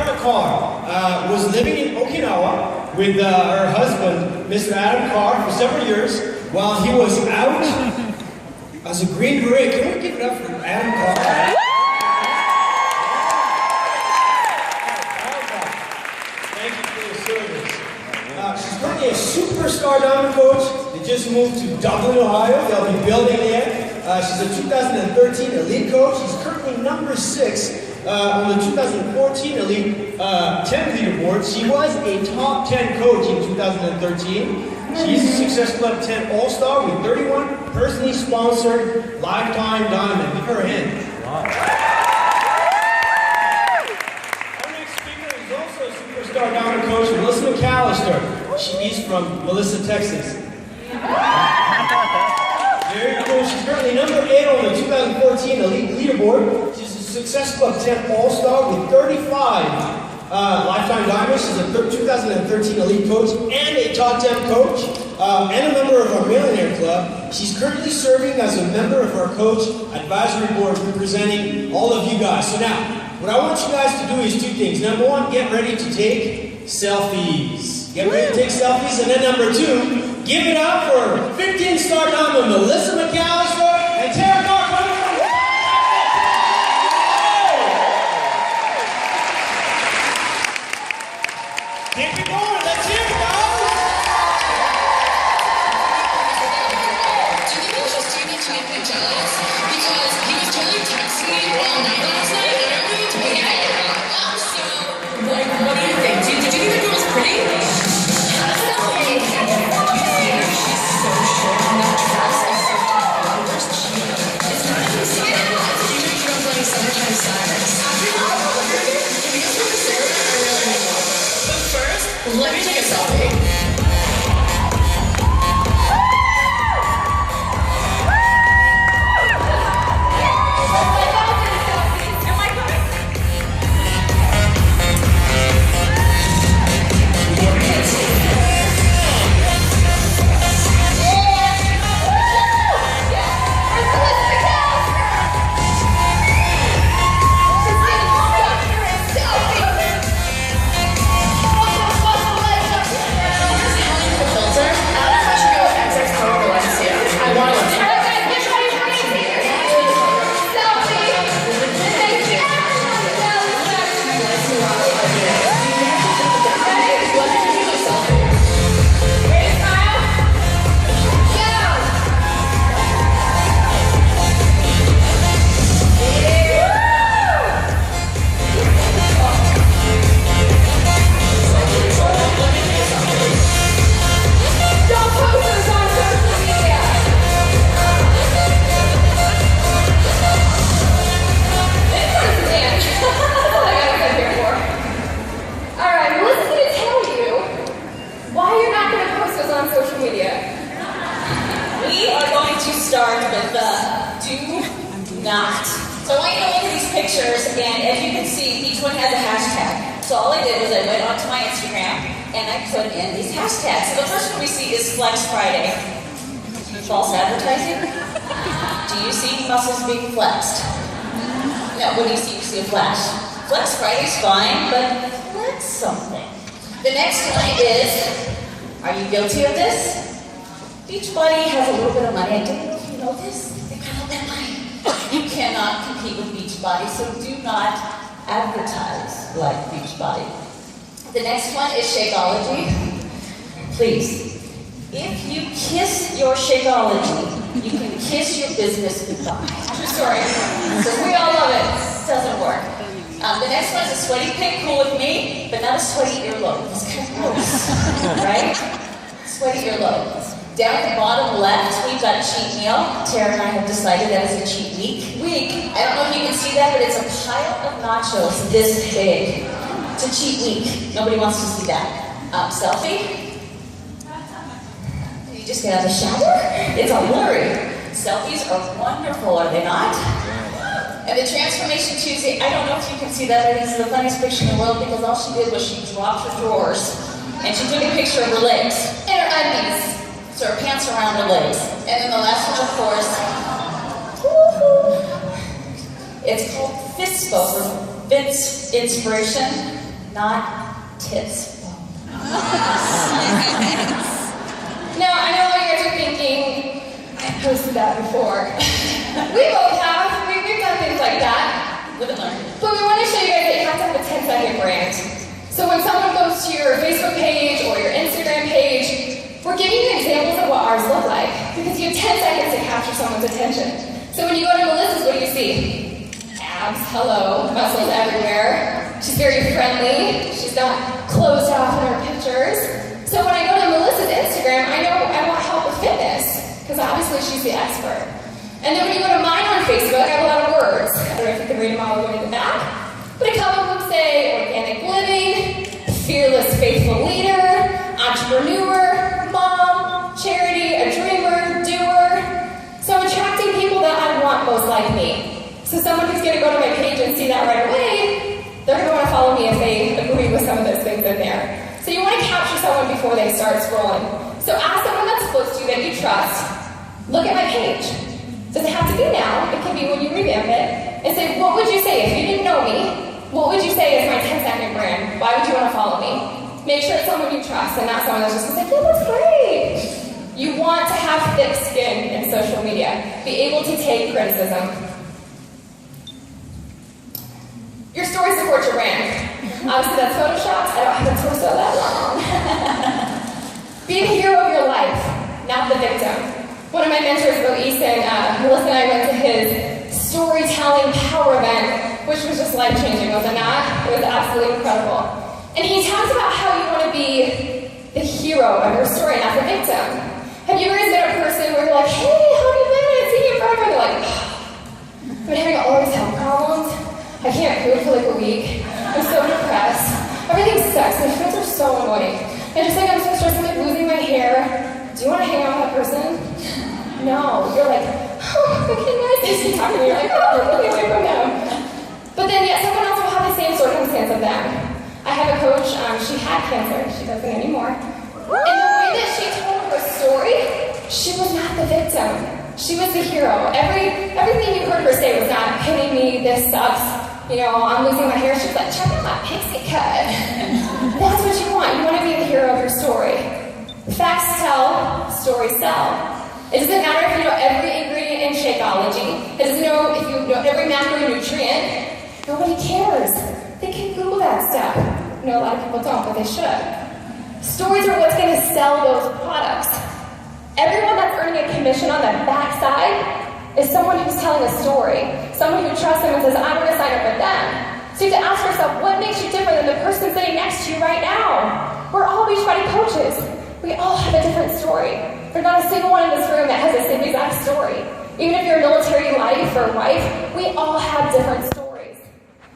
Tarah Carr was living in Okinawa with her husband, Mr. Adam Carr, for several years while he was out as a Green Beret. Can we give it up for Adam Carr? Thank you for your service. She's currently a superstar diamond coach. They just moved to Dublin, Ohio. They'll be building there. She's a 2013 elite coach. She's currently number 6 on the 2014 Elite 10 leaderboard. She was a top 10 coach in 2013. She's a Success Club 10 All-Star with 31 personally sponsored lifetime diamond. Give her a hand. Wow. Our next speaker is also a superstar diamond coach, Melissa McAllister. She is from Melissa, Texas. Very cool. She's currently number 8 on the 2014 Elite leaderboard. She's a Success Club 10 All-Star with 35 lifetime diamonds. She's a 2013 Elite coach and a top 10 coach and a member of our Millionaire Club. She's currently serving as a member of our Coach Advisory Board representing all of you guys. So now, what I want you guys to do is 2 things. Number 1, get ready to take selfies. Get ready to take selfies. And then number 2, give it up for 15-star diamond Melissa McAllister and Tarah Carr. Keep it going. Let's hear it, guys. Do you think it was just too much to make me jealous? Because he was totally texting me all night last night, and I really told him so, like, what do you think? Did you think the girl was pretty? She's so short in that dress. It's not even Sarah. Even drunk like Summertime Sadness. Can we go to Sarah? I really want to. But first, let me take a selfie. Start with the do not. So I want you to look at these pictures, and as you can see, each one has a hashtag. So all I did was I went onto my Instagram, and I put in these hashtags. So the first one we see is Flex Friday. False advertising? Do you see muscles being flexed? No, what do you see? You see a flash. Flex Friday's fine, but flex something. The next one is, are you guilty of this? Beachbody has a little bit of money. I didn't know if you know this. They've got a little bit of money. You cannot compete with Beachbody, so do not advertise like Beachbody. The next one is Shakeology. Please, if you kiss your Shakeology, you can kiss your business goodbye. True story. So we all love it. It doesn't work. The next one is a sweaty pig, cool with me, but not a sweaty earlobe. It's kind of gross, right? Sweaty earlobe. Down at the bottom left, we've got a cheat meal. Tarah and I have decided that is a cheat week. I don't know if you can see that, but it's a pile of nachos this big. It's a cheat week. Nobody wants to see that. Selfie. You just get out of the shower. It's all blurry. Selfies are wonderful, are they not? And the Transformation Tuesday, I don't know if you can see that, but it's the funniest picture in the world because all she did was she dropped her drawers and she took a picture of her legs and her undies. So her pants around her legs. And then the last one, of course, it's called Fitspo, for Fits Inspiration. not tits. Now, I know what you guys are thinking, I posted that before. We both have. We've done things like that. Live and learn. But we want to show you guys that you have to have a 10-second brand. So when someone goes to your Facebook page or your Instagram page, we're giving you examples of what ours look like. Because you have 10 seconds to capture someone's attention. So when you go to Melissa's, what do you see? Abs, hello, muscles everywhere. She's very friendly. She's not closed off in her pictures. So when I go to Melissa's Instagram, I know I want help with fitness, because obviously she's the expert. And then when you go to mine on Facebook, I have a lot of words. I don't know if you can read them all the way to the back, but a couple of them say organic living, fearless faithful leader, entrepreneur, mom, charity, a dreamer, doer. So I'm attracting people that I want most like me. So someone who's going to go to my page and see that right away, they're going to want to follow me if they agree with some of those things in there. So you want to capture someone before they start scrolling. So ask someone that's close to you that you trust, look at my page. Does it have to be now? It can be when you revamp it. And say, what would you say if you didn't know me? What would you say is my 10-second brand? Why would you want to follow me? Make sure it's someone you trust and not someone that's just going to say, yeah, that's great. You want to have thick skin in social media. Be able to take criticism. Your story supports your brand. Obviously that's photoshopped. I don't have a torso that long. Be the hero of your life, not the victim. One of my mentors, Melissa and I went to his storytelling power event, which was just life-changing, was it not? It was absolutely incredible. And he talks about how you want to be the hero of your story, not the victim. Have you ever met a person where you're like, hey, how have you been? I haven't seen you forever. And they're like, I've been having all these health problems. I can't poop for like a week. I'm so depressed. Everything sucks. My friends are so annoying. And just like I'm so stressed, I'm like losing my hair. Do you want to hang out with that person? No. You're like, oh, okay, nice. They keep talking to you. You're like, oh, really away from them. But then yet someone else will have the same circumstance of them. I have a coach. She had cancer. She doesn't anymore. And the way that she told her story, she was not the victim. She was the hero. Everything you heard her say was not, hitting me, this sucks. You know, I'm losing my hair. She's like, check out my pixie cut. That's what you want. You want to be the hero of your story. Facts tell, stories sell. It doesn't matter if you know every ingredient in Shakeology. It doesn't know if you know every macronutrient. Nobody cares. They can Google that stuff. You know, a lot of people don't, but they should. Stories are what's going to sell those products. Everyone that's earning a commission on the backside is someone who's telling a story. Someone who trusts them and says, I'm going to sign up with them. So you have to ask yourself, what makes you different than the person sitting next to you right now? We're all Beachbody coaches. We all have a different story. There's not a single one in this room that has the same exact story. Even if you're a military life or wife, we all have different stories.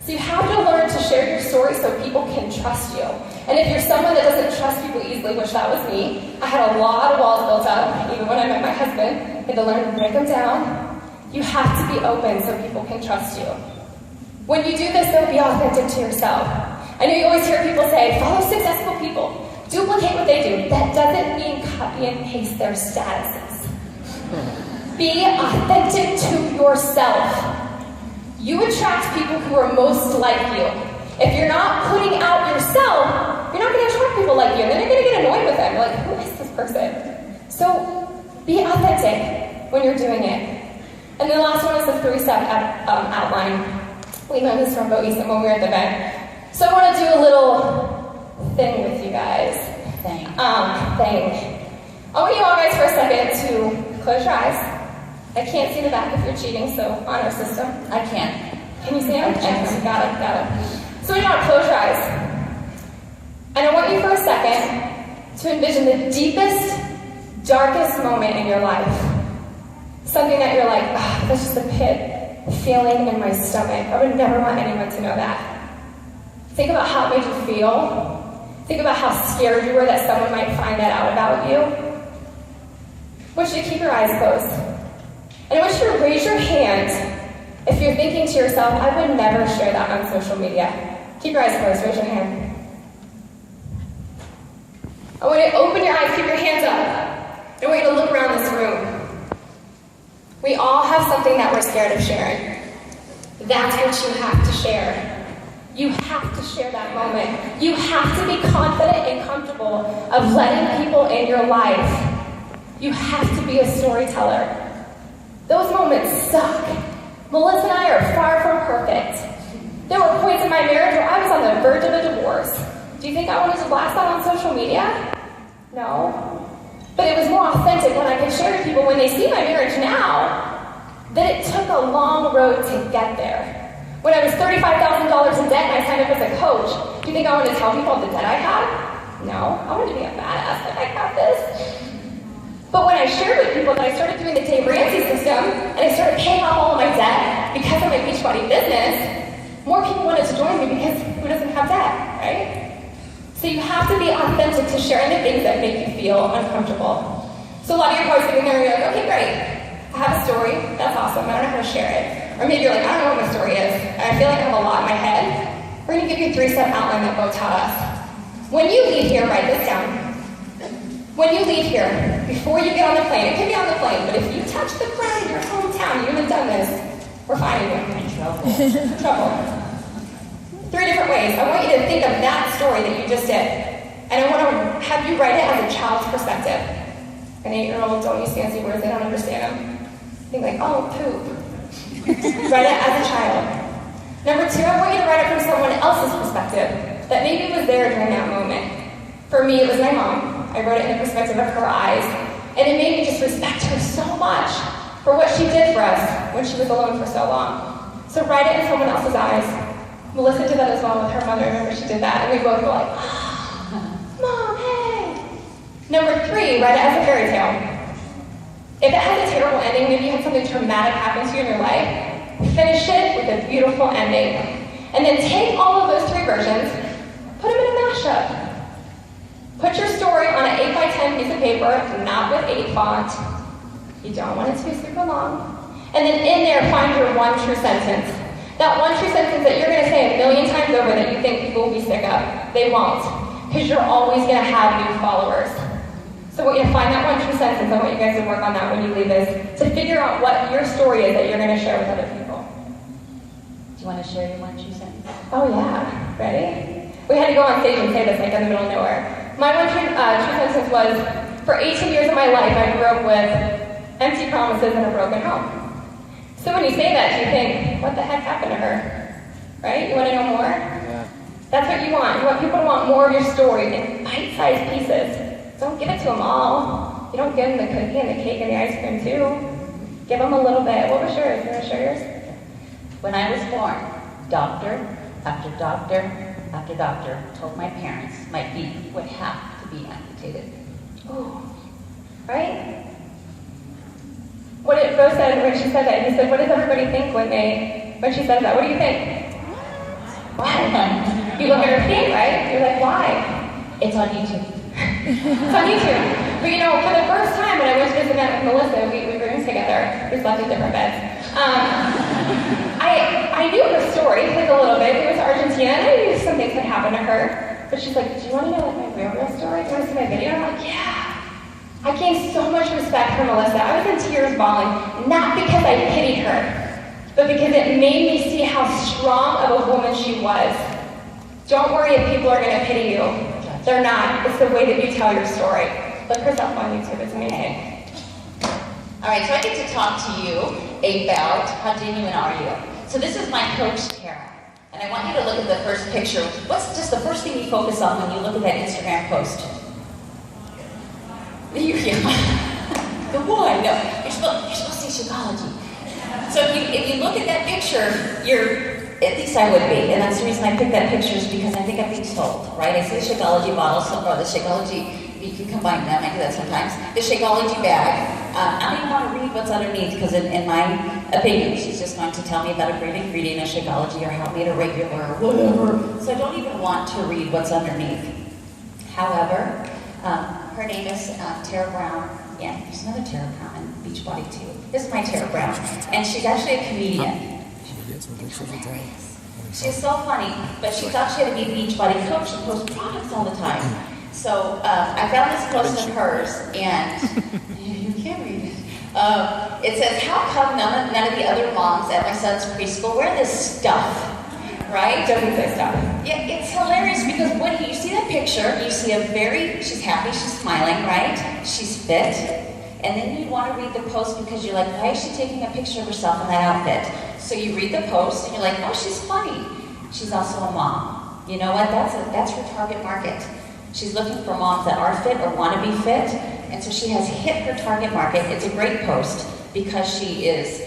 So you have to learn to share your story so people can trust you. And if you're someone that doesn't trust people easily, which that was me, I had a lot of walls built up, even when I met my husband. I had to learn to break them down. You have to be open so people can trust you. When you do this, though, be authentic to yourself. I know you always hear people say, follow successful people. Duplicate what they do. That doesn't mean copy and paste their statuses. Be authentic to yourself. You attract people who are most like you. If you're not putting out yourself, you're not going to attract people like you. And then you're going to get annoyed with them. You're like, who is this person? So be authentic when you're doing it. And the last one is the 3-step outline. We learned this from Bo Eason when we were at the event. So I want to do a little thing with you guys. Thing. I want you all guys for a second to close your eyes. I can't see the back if you're cheating, so honor system. I can't. Can you see them? Okay, got it. So we want to close your eyes. And I want you for a second to envision the deepest, darkest moment in your life. Something that you're like, oh, that's just a pit feeling in my stomach. I would never want anyone to know that. Think about how it made you feel. Think about how scared you were that someone might find that out about you. I want you to keep your eyes closed. And I want you to raise your hand if you're thinking to yourself, I would never share that on social media. Keep your eyes closed, raise your hand. I want you to open your eyes, keep your hands up. I want you to look around this room. We all have something that we're scared of sharing. That's what you have to share. You have to share that moment. You have to be confident and comfortable of letting people in your life. You have to be a storyteller. Those moments suck. Melissa and I are far from perfect. There were points in my marriage where I was on the verge of a divorce. Do you think I wanted to blast that on social media? No. But it was more authentic when I could share to people when they see my marriage now that it took a long road to get there. When I was $35,000 in debt and I signed up as a coach, do you think I wanted to tell people the debt I had? No. I wanted to be a badass, like I got this. But when I shared with people that I started doing the Dave Ramsey system and I started paying off all of my debt because of my Beachbody business, more people wanted to join me because who doesn't have debt, right? So you have to be authentic to sharing the things that make you feel uncomfortable. So a lot of you are probably sitting there and you're like, okay, great. I have a story. That's awesome. I don't know how to share it. Or maybe you're like, I don't know what my story is. I feel like I have a lot in my head. We're going to give you a 3-step outline that Bo taught us. When you leave here, write this down. When you leave here, before you get on the plane, it could be on the plane, but if you touch the ground in your hometown, you haven't done this, we're finding you in trouble. Trouble. 3 different ways. I want you to think of that story that you just did. And I want to have you write it as a child's perspective. An 8-year-old, don't use fancy words, they don't understand them. Think like, oh, poop. Write it as a child. Number 2, I want you to write it from someone else's perspective that maybe was there during that moment. For me, it was my mom. I wrote it in the perspective of her eyes. And it made me just respect her so much for what she did for us when she was alone for so long. So write it in someone else's eyes. Melissa did that as well with her mother. I remember she did that. And we both were like, Mom, hey. Number 3, write it as a fairy tale. If it has a terrible ending, maybe you had something traumatic happen to you in your life, finish it with a beautiful ending. And then take all of those 3 versions, put them in a mashup. Put your story on an 8x10 piece of paper, not with 8 font. You don't want it to be super long. And then in there, find your one true sentence. That one true sentence that you're going to say 1,000,000 times over that you think people will be sick of. They won't, because you're always going to have new followers. So I want you to find that one true sentence. I want you guys to work on that when you leave this, to figure out what your story is that you're going to share with other people. Do you want to share your one true sentence? Oh yeah, ready? We had to go on stage and say this like in the middle of nowhere. My one true sentence was, for 18 years of my life, I grew up with empty promises and a broken home. So when you say that, you think, what the heck happened to her? Right? You want to know more? Yeah. That's what you want. You want people to want more of your story in bite-sized pieces. Don't give it to them all. You don't give them the cookie and the cake and the ice cream too. Give them a little bit. What was yours? You want to share yours? When I was born, doctor after doctor after doctor told my parents my feet would have to be amputated. Oh, right? What did Bo said when she said that? He said, what does everybody think when she says that? What do you think? Why? You look at her feet, right? You're like, why? It's on YouTube. It's on YouTube. But you know, for the first time when I went to this event with Melissa, we roomed together. We slept in different beds. I knew her story, like a little bit. We went to Argentina, and I knew some things had happened to her. But she's like, do you want to know like my real story? Do you want to see my video? And I'm like, yeah. I gained so much respect for Melissa. I was in tears bawling, not because I pitied her, but because it made me see how strong of a woman she was. Don't worry if people are going to pity you. They're not. It's the way that you tell your story. Look her stuff on YouTube. It's amazing. All right, so I get to talk to you about how genuine are you. So this is my coach, Tarah. And I want you to look at the first picture. What's just the first thing you focus on when you look at that Instagram post? The why? No, you're supposed to say Shakeology. So if you look at that picture, at least I would be, and that's the reason I picked that picture is because I think I'm being told, right? I see the Shakeology bottle, or the Shakeology, you can combine them, I do that sometimes. The Shakeology bag. I don't even want to read what's underneath because in my opinion, she's just going to tell me about a great ingredient of Shakeology or how I made a regular or whatever. So I don't even want to read what's underneath. However, her name is Tarah Brown. Yeah, there's another Tarah Brown in Beachbody too. This is my Tarah Brown, and she's actually a comedian. She's so funny, but she thought she had to be a Beachbody coach and post products all the time. So I found this post of hers, and you can't read it. It says, "How come none of the other moms at my son's preschool wear this stuff?" right? Doesn't say stuff. Yeah, it's hilarious because when you see that picture, you see she's happy, she's smiling, right? She's fit. And then you want to read the post because you're like, why is she taking a picture of herself in that outfit? So you read the post and you're like, oh, she's funny. She's also a mom. You know what? That's her target market. She's looking for moms that are fit or want to be fit. And so she has hit her target market. It's a great post because she is,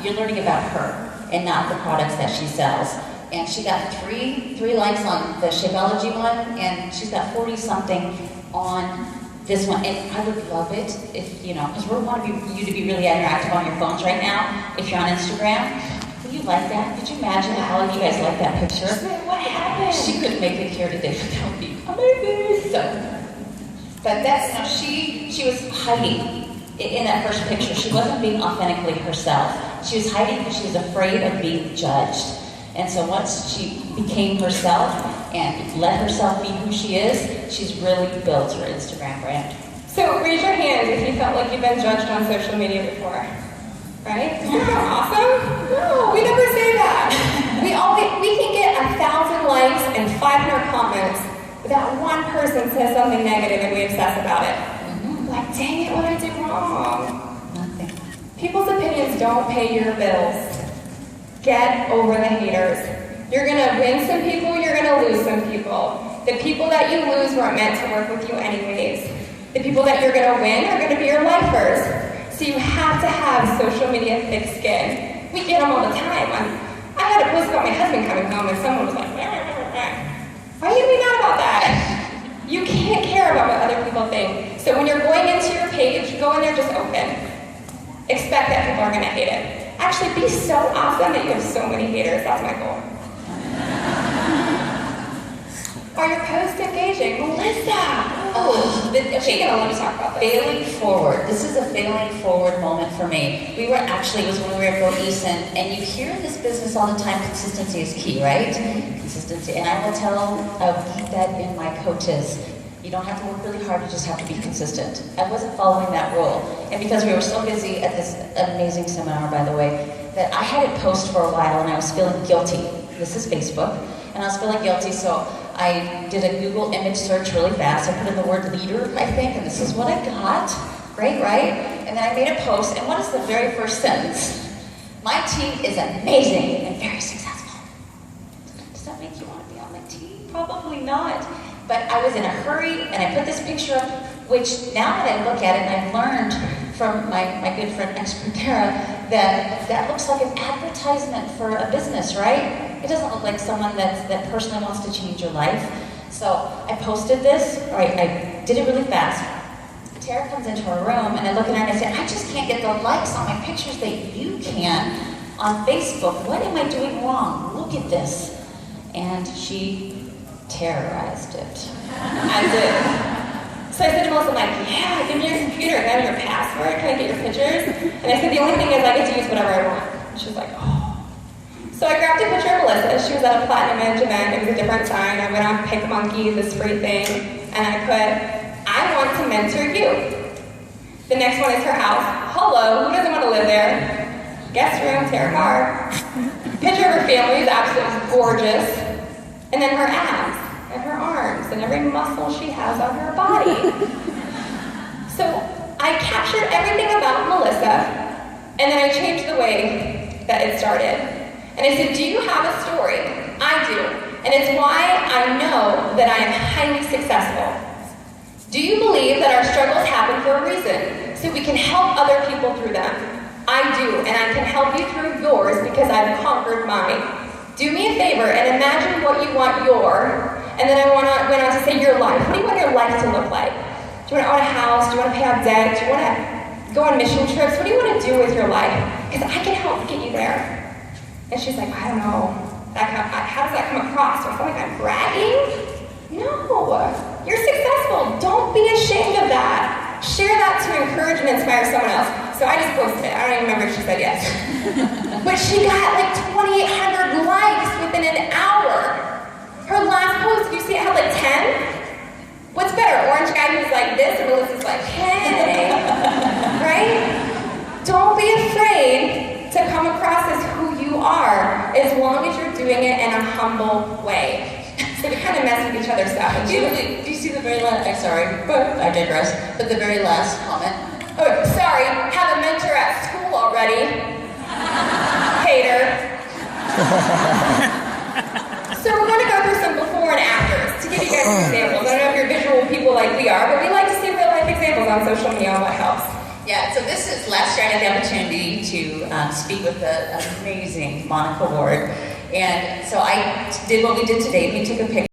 you're learning about her and not the products that she sells. And she got three likes on the Shapeology one, and she's got 40-something on this one. And I would love it if, because we want you to be really interactive on your phones right now. If you're on Instagram, will you like that? Could you imagine if all of you guys like that picture? What happened? She couldn't make it here today without me. Amazing. So, but she was hiding in that first picture. She wasn't being authentically herself. She was hiding because she was afraid of being judged. And so once she became herself and let herself be who she is, she's really built her Instagram brand. So raise your hand if you felt like you've been judged on social media before. Right? Isn't that awesome? No, we never say that. We can get 1,000 likes and 500 comments, but that one person says something negative and we obsess about it. Like, dang it, what did I do wrong? Nothing. People's opinions don't pay your bills. Get over the haters. You're gonna win some people, you're gonna lose some people. The people that you lose weren't meant to work with you anyways. The people that you're gonna win are gonna be your lifers. So you have to have social media thick skin. We get them all the time. I had a post about my husband coming home and someone was like, why are you gonna be mad about that? You can't care about what other people think. So when you're going into your page, go in there just open. Expect that people are gonna hate it. Actually, be so awesome that you have so many haters. That's my goal. Are your posts engaging? Melissa! Okay, She's gonna let me talk about this. failing forward. This is a failing forward moment for me. It was when we were at Go Eason, and you hear in this business all the time, consistency is key, right? Consistency. And I will keep that in my coaches. You don't have to work really hard, you just have to be consistent. I wasn't following that rule. And because we were so busy at this amazing seminar, by the way, that I hadn't posted for a while and I was feeling guilty. This is Facebook. And I was feeling guilty, so I did a Google image search really fast. I put in the word leader, I think, and this is what I got. Great, right? And then I made a post, and what is the very first sentence? My team is amazing and very successful. Does that make you want to be on my team? Probably not. But I was in a hurry, and I put this picture up, which now that I look at it, and I've learned from my good friend, expert Tarah, that looks like an advertisement for a business, right? It doesn't look like someone that personally wants to change your life. So I posted this, or I did it really fast. Tarah comes into her room, and I look at her and I say, I just can't get the likes on my pictures that you can on Facebook. What am I doing wrong? Look at this. And she terrorized it. I did. So I said to Melissa, yeah, give me your computer, can I have your password, can I get your pictures? And I said, the only thing is I get to use whatever I want. And she was like, oh. So I grabbed a picture of Melissa. She was at a Platinum Edge event. It was a different sign. I went on Pick Monkey, this free thing, and I put, I want to mentor you. The next one is her house. Hello, who doesn't want to live there? Guest room, Tarah Carr. Picture of her family is absolutely gorgeous. And then her abs, and her arms, and every muscle she has on her body. So I captured everything about Melissa, and then I changed the way that it started. And I said, do you have a story? I do. And it's why I know that I am highly successful. Do you believe that our struggles happen for a reason? So we can help other people through them. I do, and I can help you through yours because I've conquered mine. Do me a favor and imagine what you want and then I went on to say your life. What do you want your life to look like? Do you want to own a house? Do you want to pay off debt? Do you want to go on mission trips? What do you want to do with your life? Because I can help get you there. And she's like, I don't know. How does that come across? Do I feel like I'm bragging? No. You're successful. Don't be ashamed of that. Share that to encourage and inspire someone else. So I just posted it. I don't even remember if she said yes. But she got like 2,800 likes within an hour. Her last post, did you see it had like 10? What's better, orange guy who's like this and Melissa's like, hey, right? Don't be afraid to come across as who you are, as long as you're doing it in a humble way. So we kind of mess with each other's stuff. And Do you see the very last, I'm sorry, but I digress, but the very last comment? oh, sorry, have a mentor at school already. Hater. So we're going to go through some before and afters to give you guys some examples. I don't know if you're visual people like we are, but we like to see real life examples on social media on what helps. Yeah, so this is, last year I had the opportunity to speak with the amazing Monica Ward. And so I did what we did today. We took a picture.